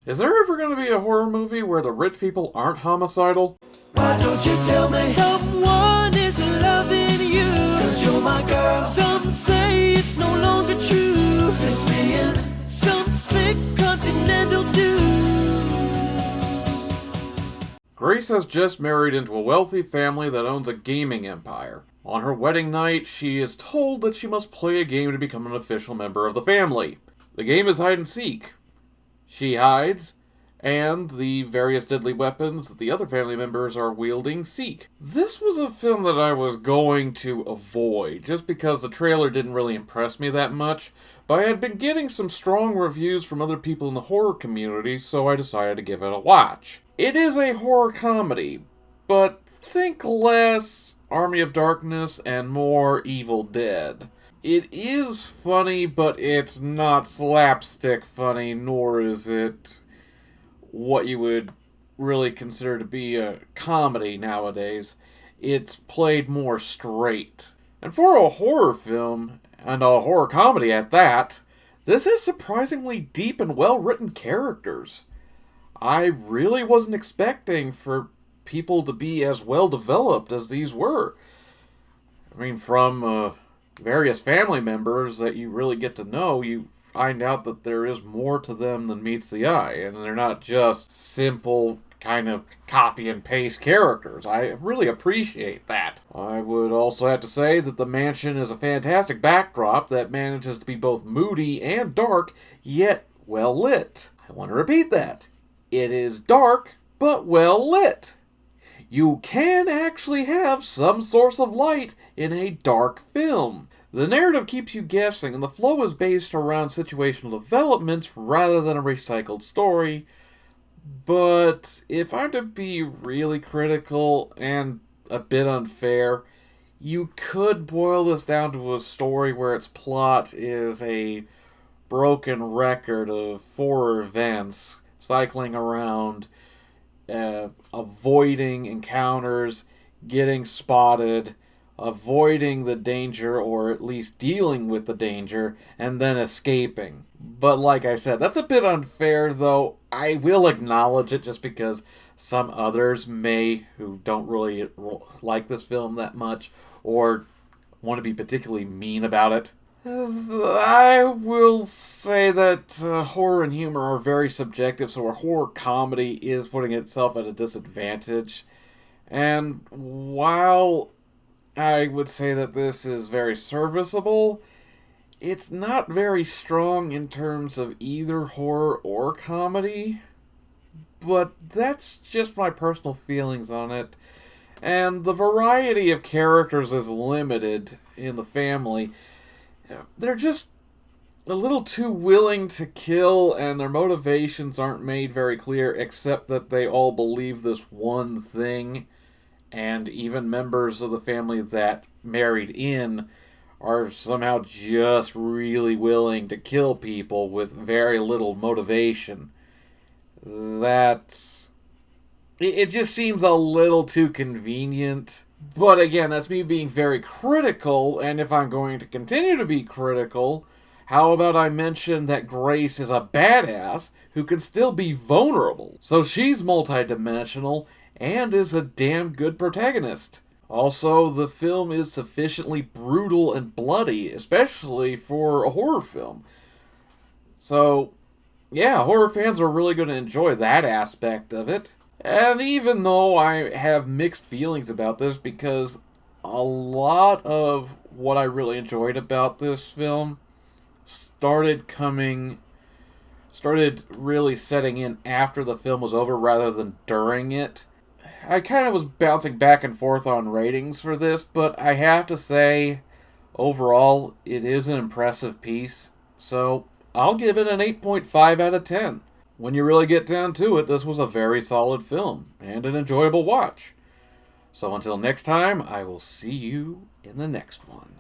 Is there ever going to be a horror movie where the rich people aren't homicidal? Why don't you tell me someone is loving you? 'Cause you're my girl. Some say it's no longer true. They're saying some slick continental dude. Grace has just married into a wealthy family that owns a gaming empire. On her wedding night, she is told that she must play a game to become an official member of the family. The game is hide and seek. She hides, and the various deadly weapons that the other family members are wielding seek. This was a film that I was going to avoid, just because the trailer didn't really impress me that much, but I had been getting some strong reviews from other people in the horror community, so I decided to give it a watch. It is a horror comedy, but think less Army of Darkness and more Evil Dead. It is funny, but it's not slapstick funny, nor is it what you would really consider to be a comedy nowadays. It's played more straight. And for a horror film, and a horror comedy at that, this has surprisingly deep and well-written characters. I really wasn't expecting for people to be as well-developed as these were. I mean, from various family members that you really get to know, you find out that there is more to them than meets the eye, and they're not just simple kind of copy and paste characters. I really appreciate that. I would also have to say that the mansion is a fantastic backdrop that manages to be both moody and dark, yet well lit. I want to repeat that. It is dark, but well lit. You can actually have some source of light in a dark film. The narrative keeps you guessing, and the flow is based around situational developments rather than a recycled story. But if I'm to be really critical and a bit unfair, you could boil this down to a story where its plot is a broken record of 4 events cycling around, avoiding encounters, getting spotted, avoiding the danger, or at least dealing with the danger, and then escaping. But like I said, that's a bit unfair, though I will acknowledge it just because some others who don't really like this film that much, or want to be particularly mean about it. I will say that horror and humor are very subjective, so a horror comedy is putting itself at a disadvantage. And while I would say that this is very serviceable, it's not very strong in terms of either horror or comedy. But that's just my personal feelings on it. And the variety of characters is limited in the family. They're just a little too willing to kill, and their motivations aren't made very clear, except that they all believe this one thing. And even members of the family that married in are somehow just really willing to kill people with very little motivation. It just seems a little too convenient. But again, that's me being very critical, and if I'm going to continue to be critical, how about I mention that Grace is a badass who can still be vulnerable? So she's multidimensional and is a damn good protagonist. Also, the film is sufficiently brutal and bloody, especially for a horror film. So, yeah, horror fans are really going to enjoy that aspect of it. And even though I have mixed feelings about this, because a lot of what I really enjoyed about this film started really setting in after the film was over rather than during it. I kind of was bouncing back and forth on ratings for this, but I have to say, overall, it is an impressive piece. So, I'll give it an 8.5 out of 10. When you really get down to it, this was a very solid film, and an enjoyable watch. So until next time, I will see you in the next one.